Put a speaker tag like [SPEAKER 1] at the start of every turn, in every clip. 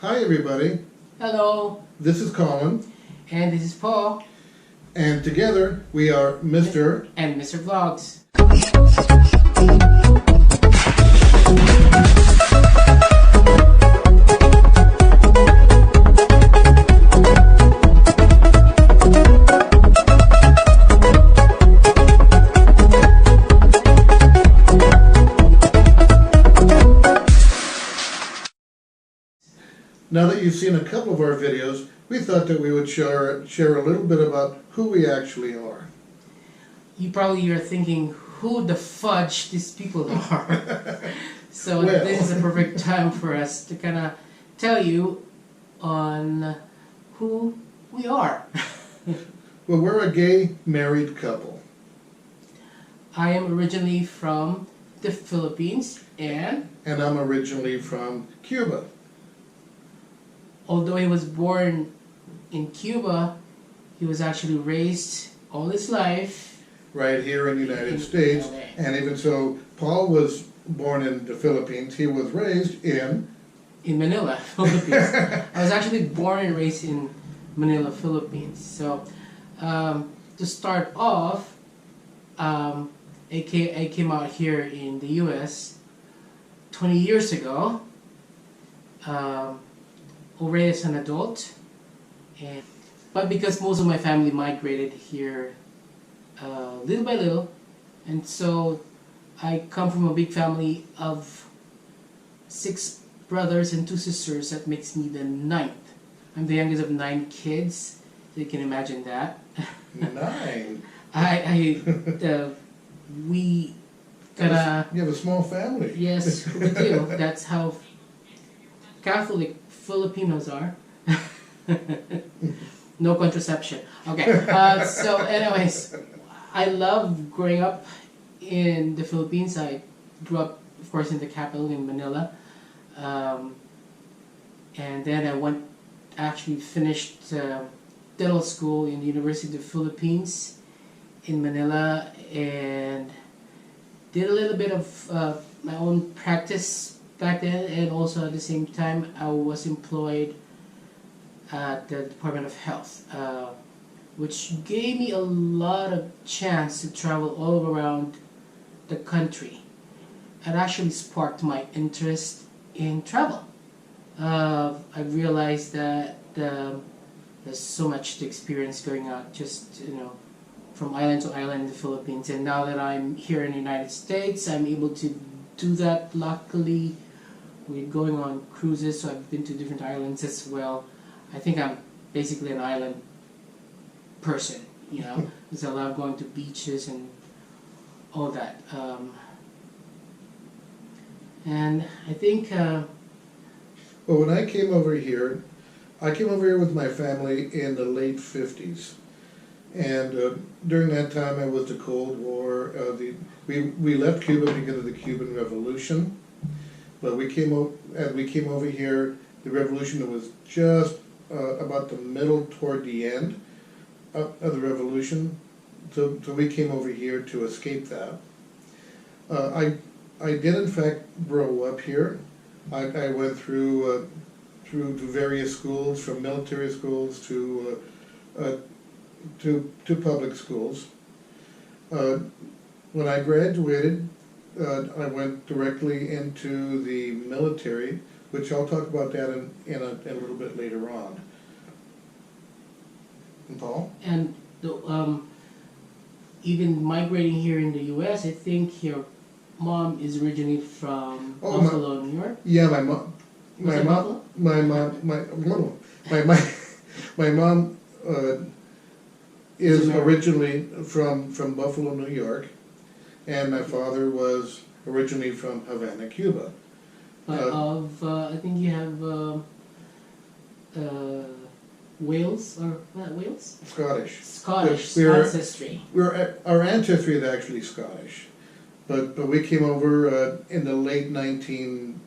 [SPEAKER 1] Hi everybody,
[SPEAKER 2] Hello,
[SPEAKER 1] this is Colin,
[SPEAKER 2] and this is Paul
[SPEAKER 1] and together we are Mr.
[SPEAKER 2] and Mr. Vlogs.
[SPEAKER 1] Now that you've seen a couple of our videos, we thought that we would share a little bit about who we actually are.
[SPEAKER 2] You probably are thinking who the fudge these people are. So
[SPEAKER 1] Well.
[SPEAKER 2] this is a perfect time for us to kind of tell you on who we are.
[SPEAKER 1] Well, we're a gay married couple.
[SPEAKER 2] I am originally from the Philippines, and
[SPEAKER 1] And I'm originally from Cuba.
[SPEAKER 2] although he was born in Cuba, he was actually raised all his life.
[SPEAKER 1] Right here in the United
[SPEAKER 2] In
[SPEAKER 1] States.
[SPEAKER 2] LA.
[SPEAKER 1] And even so, Paul was born in the Philippines. He was raised in
[SPEAKER 2] Manila, Philippines. I was actually born and raised in Manila, Philippines. So, to start off, I came out here in the U.S. 20 years ago, already as an adult. But because most of my family migrated here little by little, and so I come from a big family of 6 brothers and 2 sisters. That makes me the 9th. I'm the youngest of 9 kids, so you can imagine that.
[SPEAKER 1] 9.
[SPEAKER 2] We gotta.
[SPEAKER 1] You have a small family.
[SPEAKER 2] Yes, we do. That's how Catholic Filipinos are. No contraception. Okay. So, anyways, I love growing up in the Philippines. I grew up, of course, in the capital in Manila, and then I actually finished dental school in the University of the Philippines in Manila, and did a little bit of my own practice back then, and also at the same time I was employed at the Department of Health, which gave me a lot of chance to travel all around the country. It actually sparked my interest in travel. I realized that there's so much to experience going out, just from island to island in the Philippines. And now that I'm here in the United States, I'm able to do that. Luckily, we're going on cruises, so I've been to different islands as well. I think I'm basically an island person, because I love going to beaches and all that. And I think
[SPEAKER 1] Well, when I came over here with my family in the late 50s. And during that time, I was the Cold War. We left Cuba because of the Cuban Revolution. But we came over here. The revolution was just about the middle toward the end of the revolution. So we came over here to escape that. I did in fact grow up here. I went through various schools, from military schools to public schools. When I graduated, I went directly into the military, which I'll talk about that in a little bit later on. And Paul?
[SPEAKER 2] and even migrating here in the U.S., I think your mom is originally from Buffalo, New York.
[SPEAKER 1] Yeah,
[SPEAKER 2] Was it Buffalo?
[SPEAKER 1] my mom is
[SPEAKER 2] American.
[SPEAKER 1] originally from Buffalo, New York, and my father was originally from Havana, Cuba.
[SPEAKER 2] But I think you have Wales, or not Wales? Scottish ancestry.
[SPEAKER 1] Our ancestry is actually Scottish, but we came over in the late 1800s,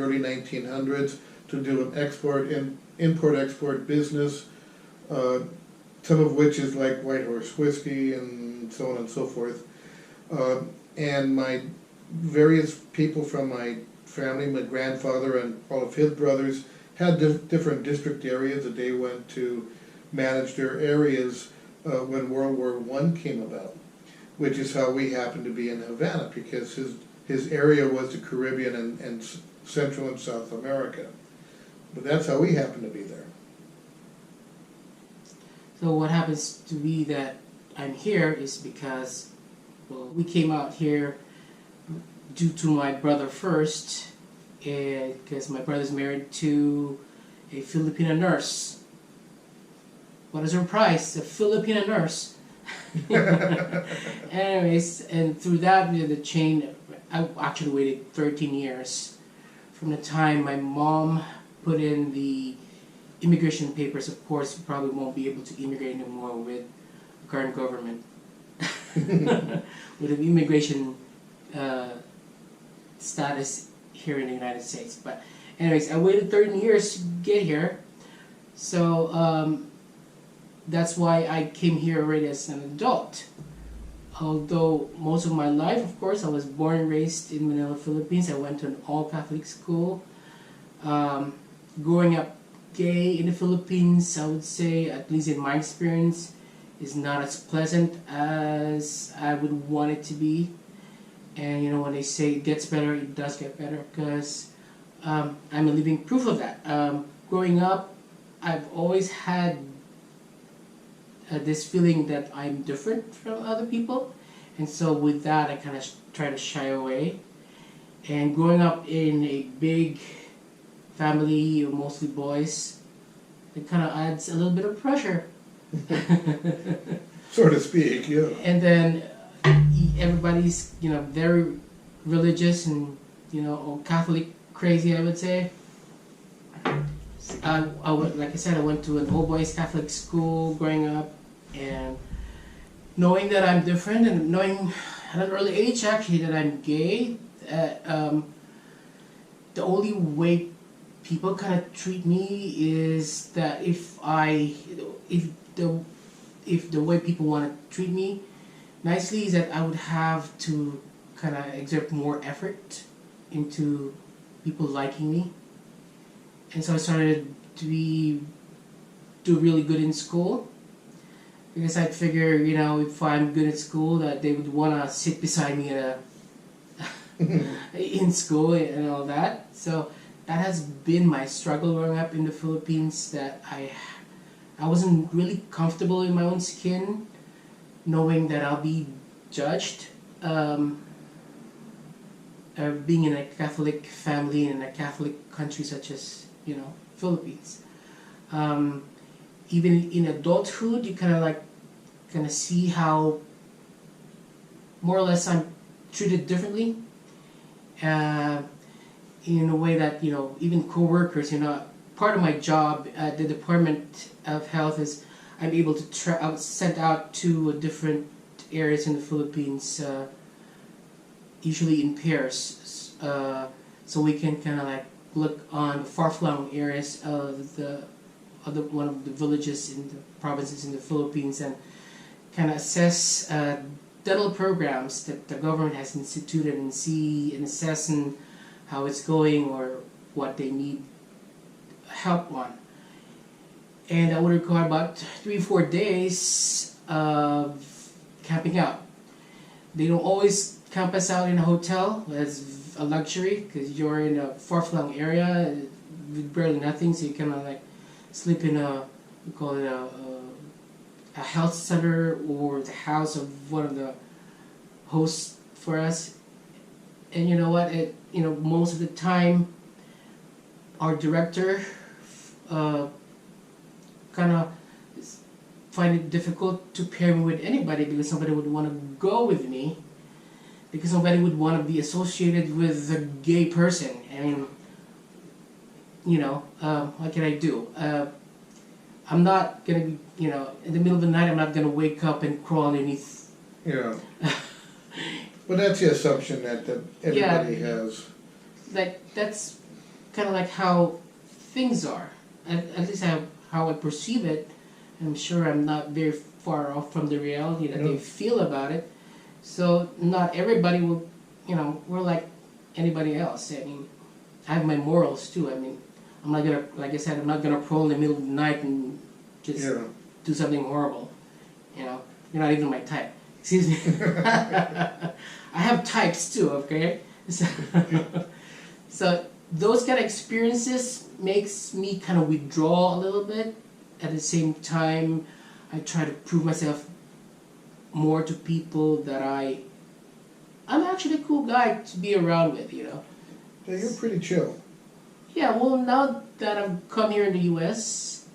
[SPEAKER 1] early 1900s to do an import-export business, some of which is like White Horse whiskey and so on and so forth. And my various people from my family, my grandfather and all of his brothers had different district areas that they went to manage their areas when World War I came about, which is how we happened to be in Havana, because his area was the Caribbean and Central and South America. But that's how we happened to be there.
[SPEAKER 2] So what happens to be that I'm here is because, well, we came out here due to my brother first, and because my brother's married to a Filipino nurse. What a surprise, a Filipino nurse. Anyways, and through that, the chain, I actually waited 13 years from the time my mom put in the immigration papers. Of course, you probably won't be able to immigrate anymore with the current government. With an immigration status here in the United States. But anyways, I waited 13 years to get here. So that's why I came here already as an adult. Although most of my life, of course, I was born and raised in Manila, Philippines. I went to an all-Catholic school. Growing up gay in the Philippines, I would say, at least in my experience, is not as pleasant as I would want it to be. And you know, when they say it gets better, it does get better, because I'm a living proof of that. Growing up, I've always had this feeling that I'm different from other people, and so with that I kind of try to shy away. And growing up in a big family, mostly boys, it kind of adds a little bit of pressure.
[SPEAKER 1] So to speak, yeah.
[SPEAKER 2] And then everybody's, you know, very religious and, you know, Catholic crazy, I would say. Like I said, I went to an all-boys Catholic school growing up, and knowing that I'm different, and knowing at an early age actually that I'm gay, the only way people kind of treat me is that if the way people want to treat me nicely is that I would have to kind of exert more effort into people liking me. And so I started to do really good in school, because I'd figure, you know, if I'm good at school, that they would want to sit beside me at in school and all that. So that has been my struggle growing up in the Philippines, that I wasn't really comfortable in my own skin, knowing that I'll be judged. Being in a Catholic family in a Catholic country such as, you know, Philippines. Even in adulthood, you kind of see how more or less I'm treated differently. In a way that, you know, even co-workers, you know, part of my job at the Department of Health is I'm able to I was sent out to different areas in the Philippines, usually in pairs, so we can kind of like look on the far-flung areas of one of the villages in the provinces in the Philippines, and kind of assess dental programs that the government has instituted, and see and assess and how it's going or what they need help on. And that would require about 3-4 days of camping out. They don't always camp us out in a hotel. That's a luxury, because you're in a far-flung area with barely nothing, so you kind of like sleep in we call it a health center, or the house of one of the hosts for us. And you know what? Most of the time, our director kind of find it difficult to pair me with anybody, because somebody would want to go with me, because somebody would want to be associated with a gay person. I mean, you know, what can I do? I'm not gonna be, you know, in the middle of the night, I'm not gonna wake up and crawl underneath.
[SPEAKER 1] Yeah. But that's the assumption that everybody has.
[SPEAKER 2] Like, that's kind of like how things are. At least how I perceive it. I'm sure I'm not very far off from the reality that they feel about it. So not everybody will, you know, we're like anybody else. I mean, I have my morals too. I mean, I'm not gonna, like I said, I'm not gonna prowl in the middle of the night and just
[SPEAKER 1] Yeah.
[SPEAKER 2] do something horrible. You know, you're not even my type. Excuse me. I have types too. Okay. So, so those kind of experiences makes me kind of withdraw a little bit. At the same time, I try to prove myself more to people that I'm actually a cool guy to be around with, you know.
[SPEAKER 1] Yeah, you're pretty chill.
[SPEAKER 2] Yeah, well, now that I've come here in the U.S.,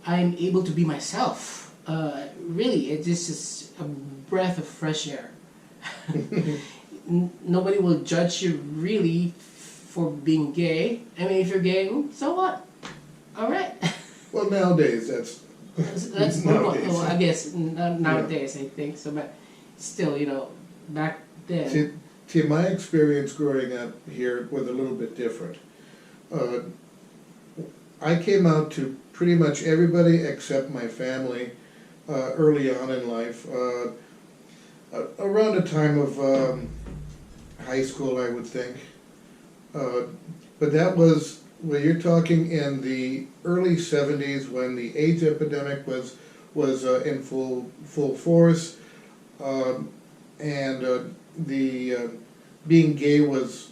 [SPEAKER 2] I'm able to be myself. Really, it's just a breath of fresh air. Nobody will judge you really for being gay. I mean, if you're gay, so what? All right.
[SPEAKER 1] Well, nowadays
[SPEAKER 2] That's
[SPEAKER 1] nowadays.
[SPEAKER 2] well, I guess nowadays I think so, but still, you know, back then.
[SPEAKER 1] See, my experience growing up here was a little bit different. I came out to pretty much everybody except my family early on in life. Around the time of high school, I would think. But that was, well, you're talking in the early 70s when the AIDS epidemic was in full force, and the being gay was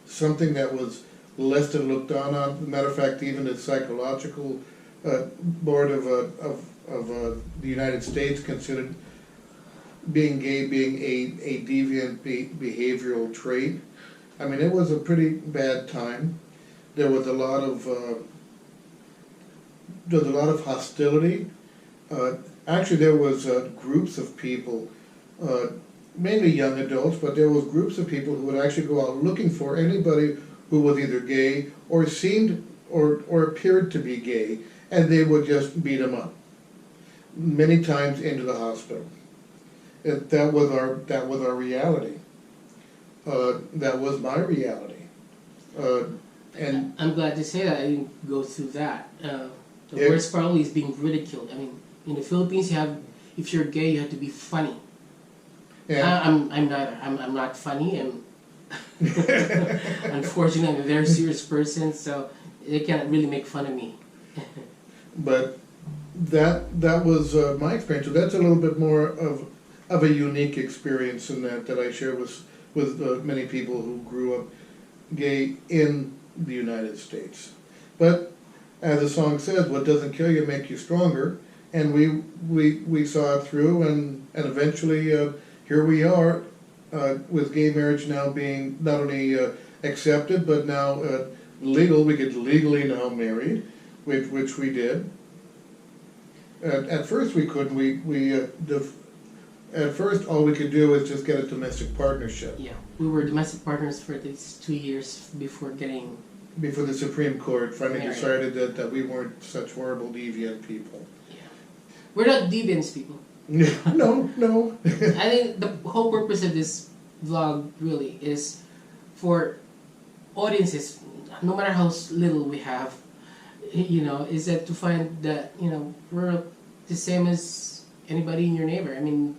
[SPEAKER 1] something that was less than looked down on. As a matter of fact, even the psychological board of the United States considered being gay being a deviant behavioral trait. I mean, it was a pretty bad time. There was a lot of hostility. Actually, there was groups of people, mainly young adults, but there was groups of people who would actually go out looking for anybody who was either gay or seemed or appeared to be gay, and they would just beat them up. Many times into the hospital. That was our reality. That was my reality. And
[SPEAKER 2] I'm glad to say that I didn't go through that. The
[SPEAKER 1] Yeah.
[SPEAKER 2] worst probably is being ridiculed. I mean, in the Philippines, if you're gay, you have to be funny.
[SPEAKER 1] yeah,
[SPEAKER 2] I'm not funny. Unfortunately, I'm a very serious person, so they can't really make fun of me.
[SPEAKER 1] but that was my experience. So that's a little bit more of a unique experience in that I share with many people who grew up gay in the United States. But as the song says, what doesn't kill you makes you stronger, and we saw it through, and eventually here we are with gay marriage now being not only accepted but now legal. We get legally now married, which we did. At first we couldn't. At first, all we could do was just get a domestic partnership.
[SPEAKER 2] Yeah, we were domestic partners for these 2 years before getting.
[SPEAKER 1] Before the Supreme Court finally
[SPEAKER 2] Married.
[SPEAKER 1] decided that we weren't such horrible deviant people.
[SPEAKER 2] Yeah, we're not deviants, people.
[SPEAKER 1] No.
[SPEAKER 2] I think the whole purpose of this vlog really is for audiences, no matter how little we have, you know, is that to find that, you know, we're the same as anybody in your neighbor. I mean,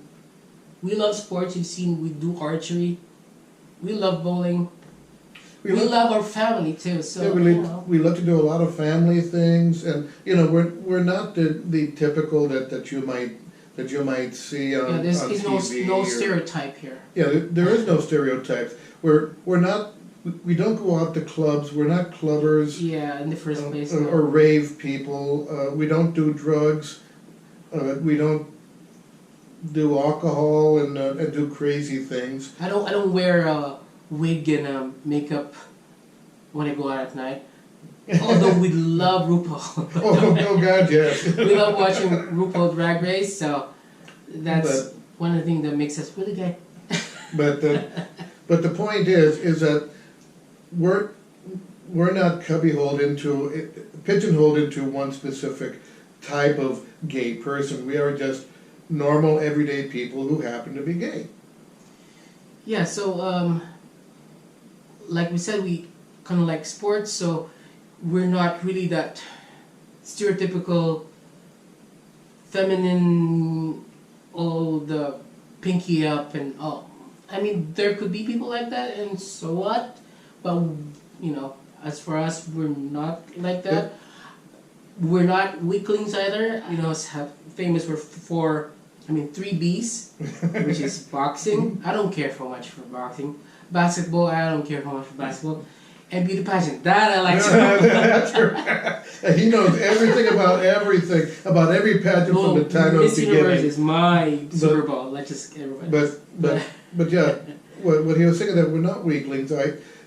[SPEAKER 2] we love sports. You've seen we do archery. We love bowling. We love our family too. So
[SPEAKER 1] Yeah,
[SPEAKER 2] you know.
[SPEAKER 1] we love to do a lot of family things, and you know we're not the typical that you might see on
[SPEAKER 2] Yeah, there's
[SPEAKER 1] on
[SPEAKER 2] is
[SPEAKER 1] TV.
[SPEAKER 2] no
[SPEAKER 1] or-
[SPEAKER 2] stereotype here.
[SPEAKER 1] Yeah, there is no stereotypes. We're not. We don't go out to clubs. We're not clubbers.
[SPEAKER 2] Yeah, in the first place.
[SPEAKER 1] or,
[SPEAKER 2] No.
[SPEAKER 1] or rave people. We don't do drugs. We don't do alcohol and do crazy things.
[SPEAKER 2] I don't wear a wig and makeup when I go out at night. Although we love RuPaul.
[SPEAKER 1] Oh God, yes.
[SPEAKER 2] We love watching RuPaul Drag Race, so that's
[SPEAKER 1] But-
[SPEAKER 2] one of the things that makes us really gay.
[SPEAKER 1] But the point is that we're not pigeonholed into one specific type of gay person. We are just normal, everyday people who happen to be gay.
[SPEAKER 2] Yeah, so like we said, we kind of like sports, so we're not really that stereotypical feminine, all the pinky up and all. I mean, there could be people like that, and so what? But you know, as for us, we're not like that. We're not weaklings either. You know, famous for three B's, which is boxing. I don't care for much for boxing. Basketball, I don't care for much for basketball. And beauty pageant, that I like
[SPEAKER 1] That's right. And he knows everything, about every pageant from the time of
[SPEAKER 2] Miss
[SPEAKER 1] the
[SPEAKER 2] Universe
[SPEAKER 1] beginning.
[SPEAKER 2] is my Super Bowl. Let's just everybody.
[SPEAKER 1] But yeah, what he was saying, that we're not weaklings.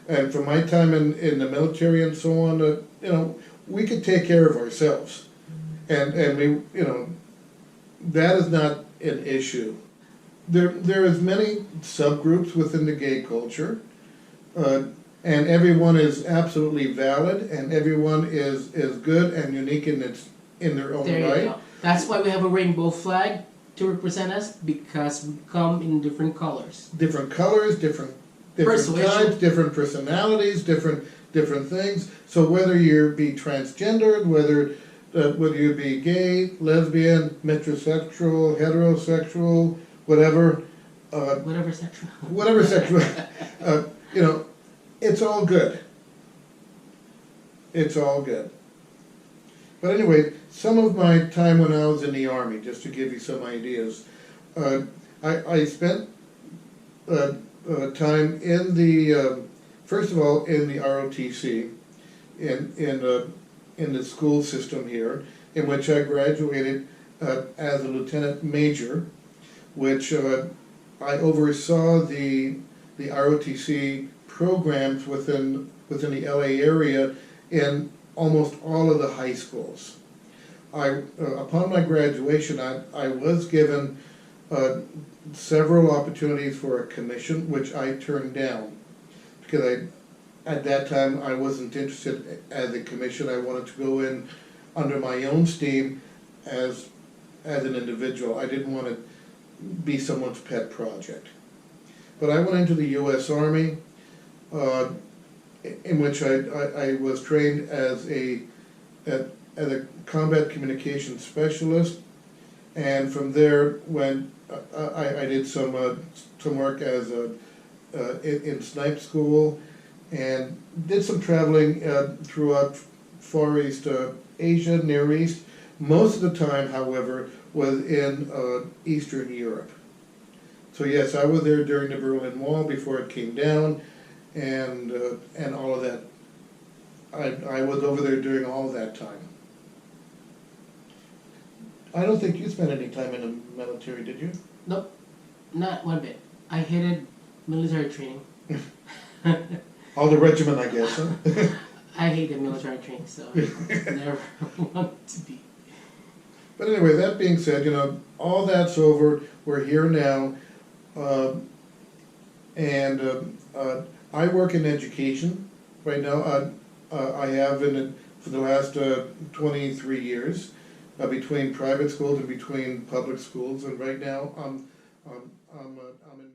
[SPEAKER 1] And from my time in the military and so on, you know, we could take care of ourselves, and we, you know, that is not an issue. There is many subgroups within the gay culture, and everyone is absolutely valid, and everyone is good and unique in their own
[SPEAKER 2] There you
[SPEAKER 1] right.
[SPEAKER 2] go. That's why we have a rainbow flag to represent us, because we come in different colors.
[SPEAKER 1] Different colors, different types, different personalities, different things. So whether you be transgendered, whether you be gay, lesbian, metrosexual, heterosexual, whatever,
[SPEAKER 2] Whatever sexual.
[SPEAKER 1] you know, it's all good. It's all good. But anyway, some of my time when I was in the Army, just to give you some ideas, I spent time in the, first of all, in the ROTC, in the school system here, in which I graduated as a lieutenant major, which I oversaw the ROTC programs within the LA area in almost all of the high schools. Upon my graduation, I was given several opportunities for a commission, which I turned down, because at that time I wasn't interested as a commission. I wanted to go in under my own steam as an individual. I didn't want to be someone's pet project. But I went into the U.S. Army, in which I was trained as a combat communications specialist, and from there I did some work as in snipe school, and did some traveling throughout Far East Asia, Near East. Most of the time, however, was in Eastern Europe. So yes, I was there during the Berlin Wall before it came down, and all of that. I was over there during all of that time. I don't think you spent any time in the military, did you?
[SPEAKER 2] Nope, not one bit. I hated military training.
[SPEAKER 1] All the regiment, I guess, huh?
[SPEAKER 2] I hated military training, so I never wanted to be.
[SPEAKER 1] But anyway, that being said, you know, all that's over. We're here now, and I work in education right now. I have for the last 23 years, between private schools and between public schools, and right now I'm in